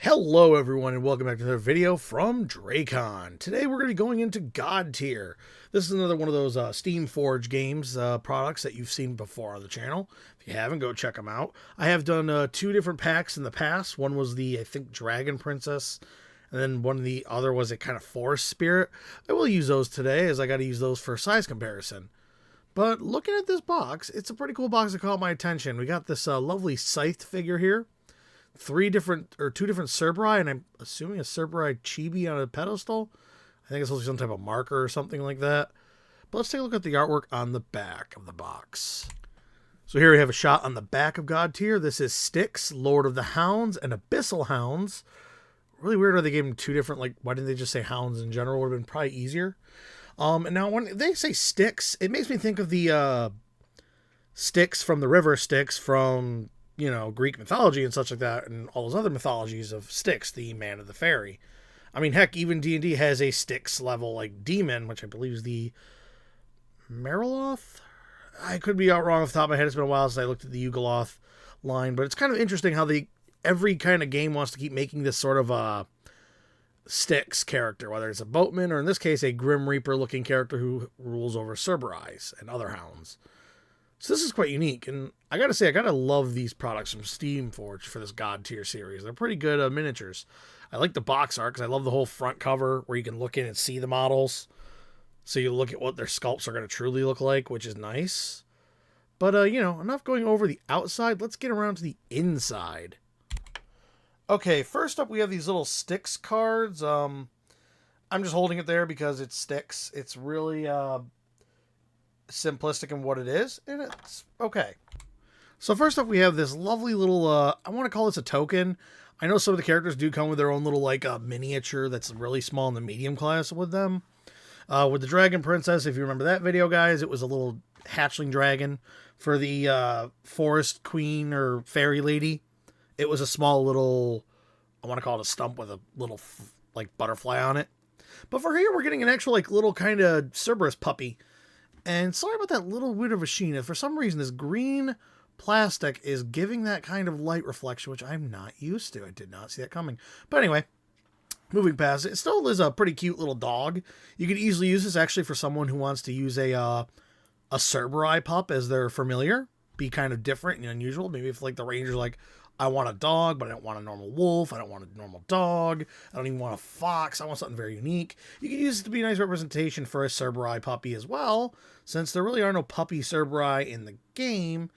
Hello everyone and welcome back to another video from Dracon. Today we're going to be going into Godtear. This is another one of those Steam Forge games products that you've seen before on the channel. If you haven't, go check them out. I have done two different packs in the past. One was the, I think, Dragon Princess, and then the other was a kind of Forest Spirit. I will use those today as I got to use those for size comparison. But looking at this box, it's a pretty cool box that caught my attention. We got this lovely scythed figure here. Two different Cerberi, and I'm assuming a Cerberi chibi on a pedestal. I think it's supposed to be some type of marker or something like that. But let's take a look at the artwork on the back of the box. So here we have a shot on the back of Godtear. This is Styx, Lord of the Hounds, and Abyssal Hounds. Really weird how they gave him two different, why didn't they just say hounds in general? Would have been probably easier. And now when they say Styx, it makes me think of the Styx from the river Styx from, Greek mythology and such like that, and all those other mythologies of Styx, the man of the fairy. I mean, heck, even D&D has a Styx level, demon, which I believe is the Mariloth? I could be out wrong off the top of my head. It's been a while since I looked at the Yugoloth line, but it's kind of interesting how every kind of game wants to keep making this sort of a Styx character, whether it's a boatman or in this case a Grim Reaper looking character who rules over Cerberis and other hounds. So this is quite unique, and I gotta say, I gotta love these products from Steam Forge for this Godtear series. They're pretty good miniatures. I like the box art because I love the whole front cover where you can look in and see the models. So you look at what their sculpts are going to truly look like, which is nice. But, enough going over the outside. Let's get around to the inside. Okay, first up we have these little Styx cards. I'm just holding it there because it's Styx. It's really simplistic in what it is, and it's okay. So first up we have this lovely little, I want to call this a token. I know some of the characters do come with their own little miniature that's really small in the medium class with them. With the Dragon Princess, if you remember that video, guys, it was a little hatchling dragon. For the Forest Queen or Fairy Lady, it was a small little, I want to call it a stump with a little butterfly on it. But for here we're getting an actual little kind of Cerberus puppy. And sorry about that little bit of a sheen. If for some reason this green plastic is giving that kind of light reflection, which I'm not used to. I did not see that coming. But anyway, moving past it, it still is a pretty cute little dog. You could easily use this actually for someone who wants to use a Cerberi pup as their familiar. Be kind of different and unusual. Maybe if the ranger's I want a dog, but I don't want a normal wolf. I don't want a normal dog. I don't even want a fox. I want something very unique. You can use it to be a nice representation for a Cerberi puppy as well, since there really are no puppy Cerberi in the game.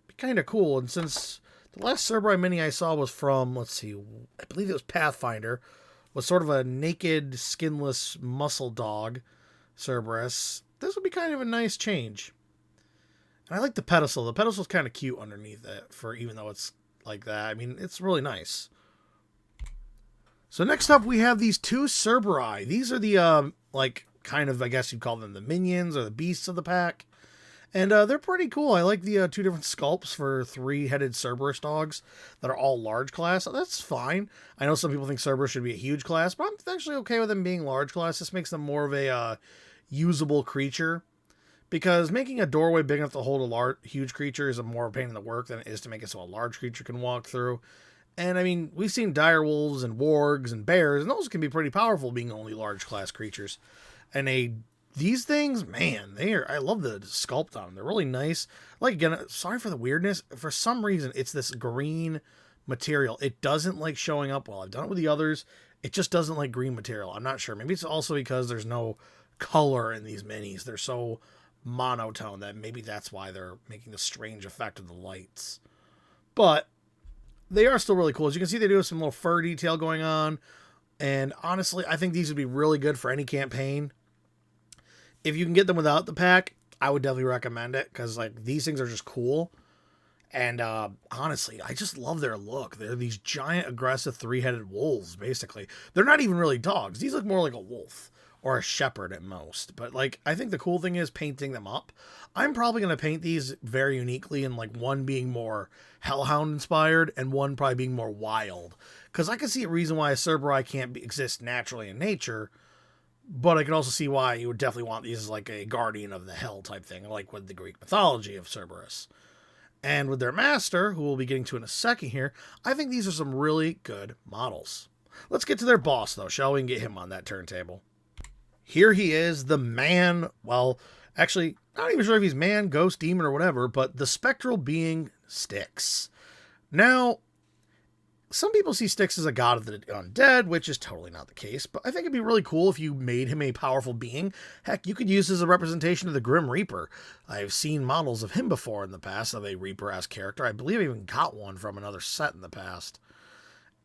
Be kind of cool. And since the last Cerberi mini I saw was from, let's see, I believe it was Pathfinder, was sort of a naked, skinless muscle dog Cerberus. This would be kind of a nice change. And I like the pedestal. The pedestal's kind of cute underneath it, for even though it's like that. I mean, it's really nice. So next up, we have these two Cerberi. These are the, kind of, I guess you'd call them the minions or the beasts of the pack. And they're pretty cool. I like the two different sculpts for three-headed Cerberus dogs that are all large class. So that's fine. I know some people think Cerberus should be a huge class, but I'm actually okay with them being large class. This makes them more of a usable creature. Because making a doorway big enough to hold a huge creature is a more pain in the work than it is to make it so a large creature can walk through. And I mean, we've seen direwolves and wargs and bears, and those can be pretty powerful being only large class creatures. And these things, man, I love the sculpt on them. They're really nice. Again, sorry for the weirdness. For some reason, it's this green material. It doesn't like showing up well. I've done it with the others. It just doesn't like green material. I'm not sure. Maybe it's also because there's no color in these minis. They're so monotone that maybe that's why they're making the strange effect of the lights. But they are still really cool. As you can see, they do have some little fur detail going on. And honestly, I think these would be really good for any campaign. If you can get them without the pack, I would definitely recommend it, because these things are just cool. And honestly, I just love their look. They're these giant, aggressive, three-headed wolves, basically. They're not even really dogs. These look more like a wolf. Or a shepherd at most. But I think the cool thing is painting them up. I'm probably going to paint these very uniquely, and one being more hellhound inspired and one probably being more wild. Because I can see a reason why a Cerberi can't exist naturally in nature, but I can also see why you would definitely want these as a guardian of the hell type thing, like with the Greek mythology of Cerberus. And with their master, who we'll be getting to in a second here, I think these are some really good models. Let's get to their boss, though, shall we, and get him on that turntable. Here he is, the man, well, actually, not even sure if he's man, ghost, demon, or whatever, but the spectral being Styx. Now, some people see Styx as a god of the undead, which is totally not the case, but I think it'd be really cool if you made him a powerful being. Heck, you could use as a representation of the Grim Reaper. I've seen models of him before in the past, of a Reaper-esque character. I believe I even got one from another set in the past.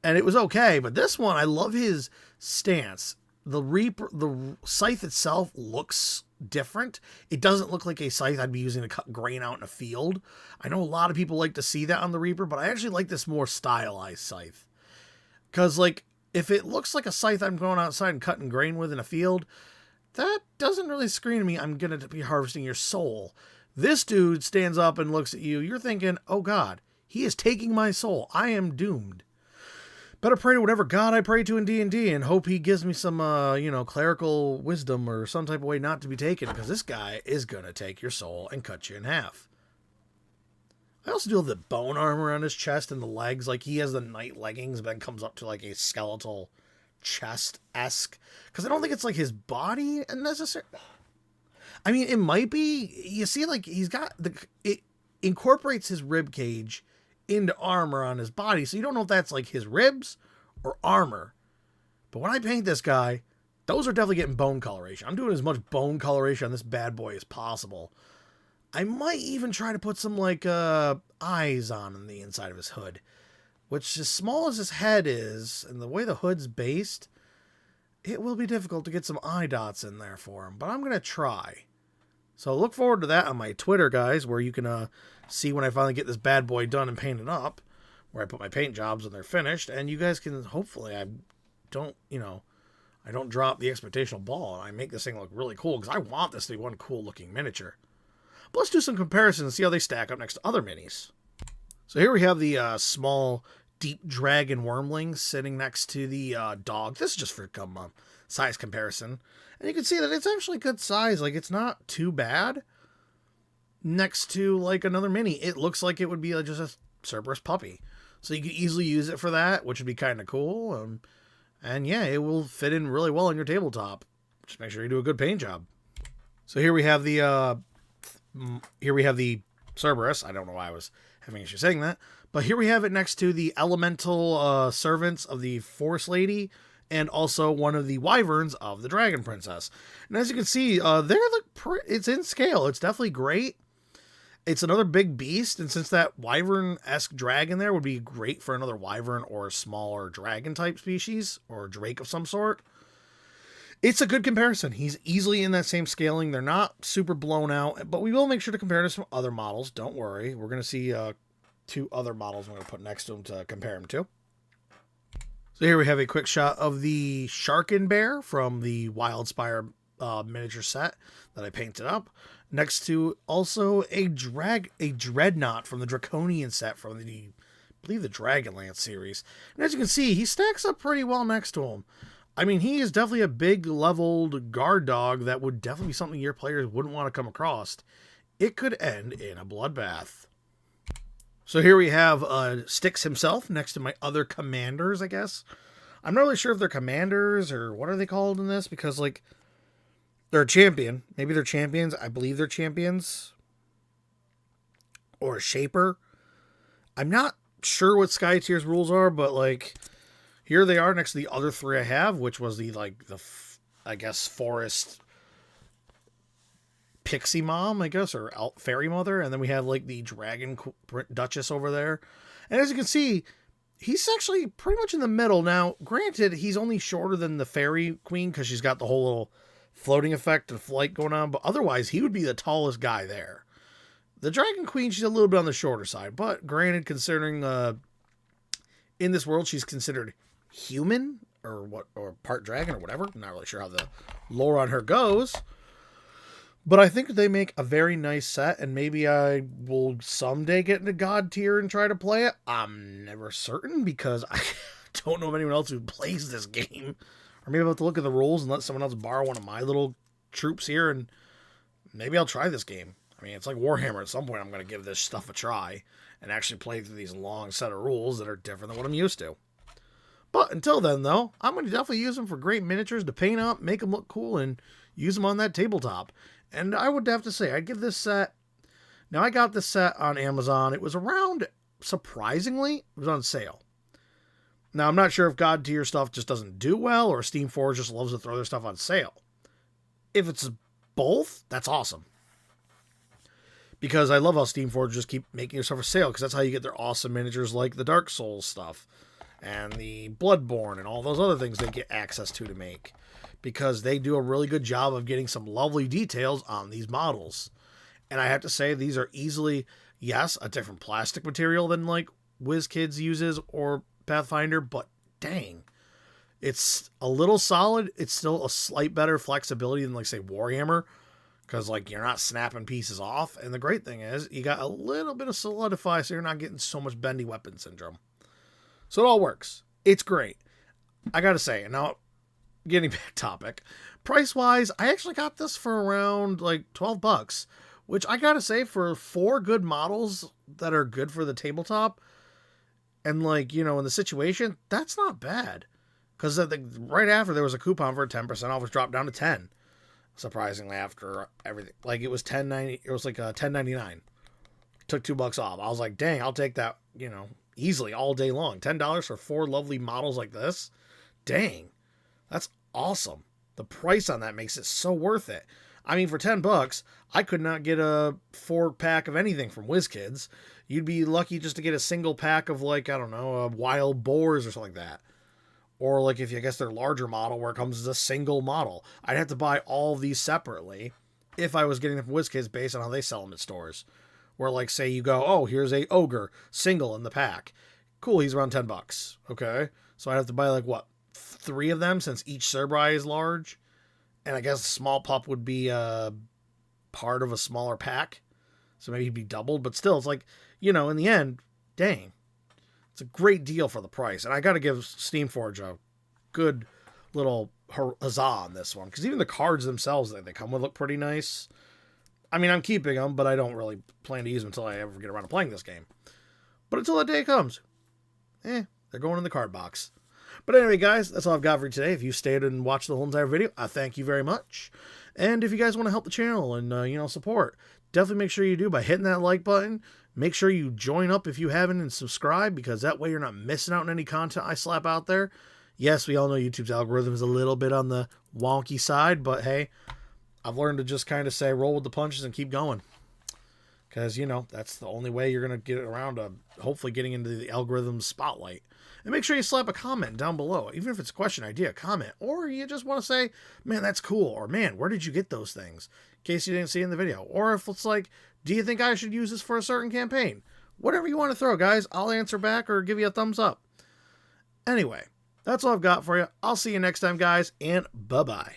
And it was okay, but this one, I love his stance. The Reaper, the scythe itself looks different. It doesn't look like a scythe I'd be using to cut grain out in a field. I know a lot of people like to see that on the Reaper, but I actually like this more stylized scythe. Because, like, if it looks like a scythe I'm going outside and cutting grain with in a field, that doesn't really scream to me I'm going to be harvesting your soul. This dude stands up and looks at you. You're thinking, oh God, he is taking my soul. I am doomed. Better pray to whatever god I pray to in D&D and hope he gives me some, clerical wisdom or some type of way not to be taken, because this guy is going to take your soul and cut you in half. I also do have the bone armor on his chest and the legs. Like, he has the knight leggings, but then comes up to, like, a skeletal chest-esque. Because I don't think it's, like, his body necessarily. I mean, it might be. You see, like, he's got it incorporates his rib cage into armor on his body, so you don't know if that's like his ribs or armor. But when I paint this guy, those are definitely getting bone coloration. I'm doing as much bone coloration on this bad boy as possible. I might even try to put some like eyes on the inside of his hood, which, as small as his head is and the way the hood's based, it will be difficult to get some eye dots in there for him, but I'm gonna try. So look forward to that on my Twitter, guys, where you can see when I finally get this bad boy done and painted up, where I put my paint jobs when they're finished, and you guys can, hopefully, I don't drop the expectational ball, and I make this thing look really cool, because I want this to be one cool looking miniature. But let's do some comparisons and see how they stack up next to other minis. So here we have the small, deep dragon wormling sitting next to the dog. This is just for size comparison. And you can see that it's actually good size. Like, it's not too bad. Next to, like, another mini, it looks like it would be just a Cerberus puppy. So you could easily use it for that, which would be kind of cool. And yeah, it will fit in really well on your tabletop. Just make sure you do a good paint job. So here we have the Cerberus. I don't know why I was having issue saying that. But here we have it next to the elemental servants of the Forest Lady, and also one of the wyverns of the Dragon Princess. And as you can see, it's in scale. It's definitely great. It's another big beast, and since that wyvern-esque dragon there would be great for another wyvern or a smaller dragon-type species, or drake of some sort, it's a good comparison. He's easily in that same scaling. They're not super blown out, but we will make sure to compare to some other models. Don't worry. We're going to see two other models I'm going to put next to him to compare him to. So here we have a quick shot of the Sharken Bear from the Wildspire miniature set that I painted up. Next to also a Dreadnought from the Draconian set from I believe the Dragonlance series. And as you can see, he stacks up pretty well next to him. I mean, he is definitely a big leveled guard dog that would definitely be something your players wouldn't want to come across. It could end in a bloodbath. So here we have Styx himself next to my other commanders, I guess. I'm not really sure if they're commanders or what are they called in this, because, like, they're a champion. Maybe they're champions. I believe they're champions. Or a shaper. I'm not sure what Godtear's rules are, but, like, here they are next to the other three I have, which was the forest pixie mom, I guess, or fairy mother. And then we have, like, the dragon duchess over there. And as you can see, he's actually pretty much in the middle. Now, granted, he's only shorter than the fairy queen because she's got the whole little floating effect and flight going on. But otherwise, he would be the tallest guy there. The dragon queen, she's a little bit on the shorter side. But granted, considering in this world, she's considered human or part dragon or whatever. I'm not really sure how the lore on her goes. But I think they make a very nice set, and maybe I will someday get into Godtear and try to play it. I'm never certain, because I don't know of anyone else who plays this game. Or maybe I'll have to look at the rules and let someone else borrow one of my little troops here, and maybe I'll try this game. I mean, it's like Warhammer. At some point, I'm going to give this stuff a try and actually play through these long set of rules that are different than what I'm used to. But until then, though, I'm going to definitely use them for great miniatures to paint up, make them look cool, and use them on that tabletop. And I would have to say, I'd give this set... Now, I got this set on Amazon. It was around, surprisingly, it was on sale. Now, I'm not sure if Godtear stuff just doesn't do well, or Steamforge just loves to throw their stuff on sale. If it's both, that's awesome. Because I love how Steamforge just keep making their stuff for sale, because that's how you get their awesome miniatures like the Dark Souls stuff, and the Bloodborne, and all those other things they get access to make. Because they do a really good job of getting some lovely details on these models. And I have to say, these are easily, yes, a different plastic material than like WizKids uses or Pathfinder, but dang, it's a little solid. It's still a slight better flexibility than like say Warhammer, because like you're not snapping pieces off. And the great thing is you got a little bit of solidify, so you're not getting so much bendy weapon syndrome. So it all works. It's great. I gotta say, and now getting back topic, price wise, I actually got this for around like $12, which I gotta say, for 4 good models that are good for the tabletop. And, like, you know, in the situation, that's not bad. Because right after, there was a coupon for 10% off, which dropped down to 10. Surprisingly, after everything. Like, it was $10.90. It was like $10.99. Took $2 off. I was like, dang, I'll take that, you know, easily all day long. $10 for 4 lovely models like this? Dang. That's awesome. The price on that makes it so worth it. I mean, for $10, I could not get a 4-pack of anything from WizKids. You'd be lucky just to get a single pack of, like, I don't know, wild boars or something like that. Or, like, if you guess their larger model where it comes as a single model. I'd have to buy all of these separately if I was getting them from WizKids based on how they sell them at stores. Where, like, say you go, oh, here's a ogre single in the pack. Cool, he's around $10. Okay? So I'd have to buy, like, what, 3 of them since each Cerbri is large? And I guess a small pup would be part of a smaller pack. So maybe he'd be doubled. But still, it's like, you know, in the end, dang. It's a great deal for the price. And I got to give Steamforge a good little huzzah on this one. Because even the cards themselves that they come with look pretty nice. I mean, I'm keeping them, but I don't really plan to use them until I ever get around to playing this game. But until that day comes, they're going in the card box. But anyway, guys, that's all I've got for you today. If you stayed and watched the whole entire video, I thank you very much. And if you guys want to help the channel and, you know, support, definitely make sure you do by hitting that like button. Make sure you join up if you haven't and subscribe, because that way you're not missing out on any content I slap out there. Yes, we all know YouTube's algorithm is a little bit on the wonky side, but hey, I've learned to just kind of say roll with the punches and keep going. Because, you know, that's the only way you're going to get around to hopefully getting into the algorithm spotlight. And make sure you slap a comment down below, even if it's a question, idea, comment, or you just want to say, man, that's cool, or man, where did you get those things, in case you didn't see in the video. Or if it's like, do you think I should use this for a certain campaign? Whatever you want to throw, guys, I'll answer back or give you a thumbs up. Anyway, that's all I've got for you. I'll see you next time, guys, and bye-bye.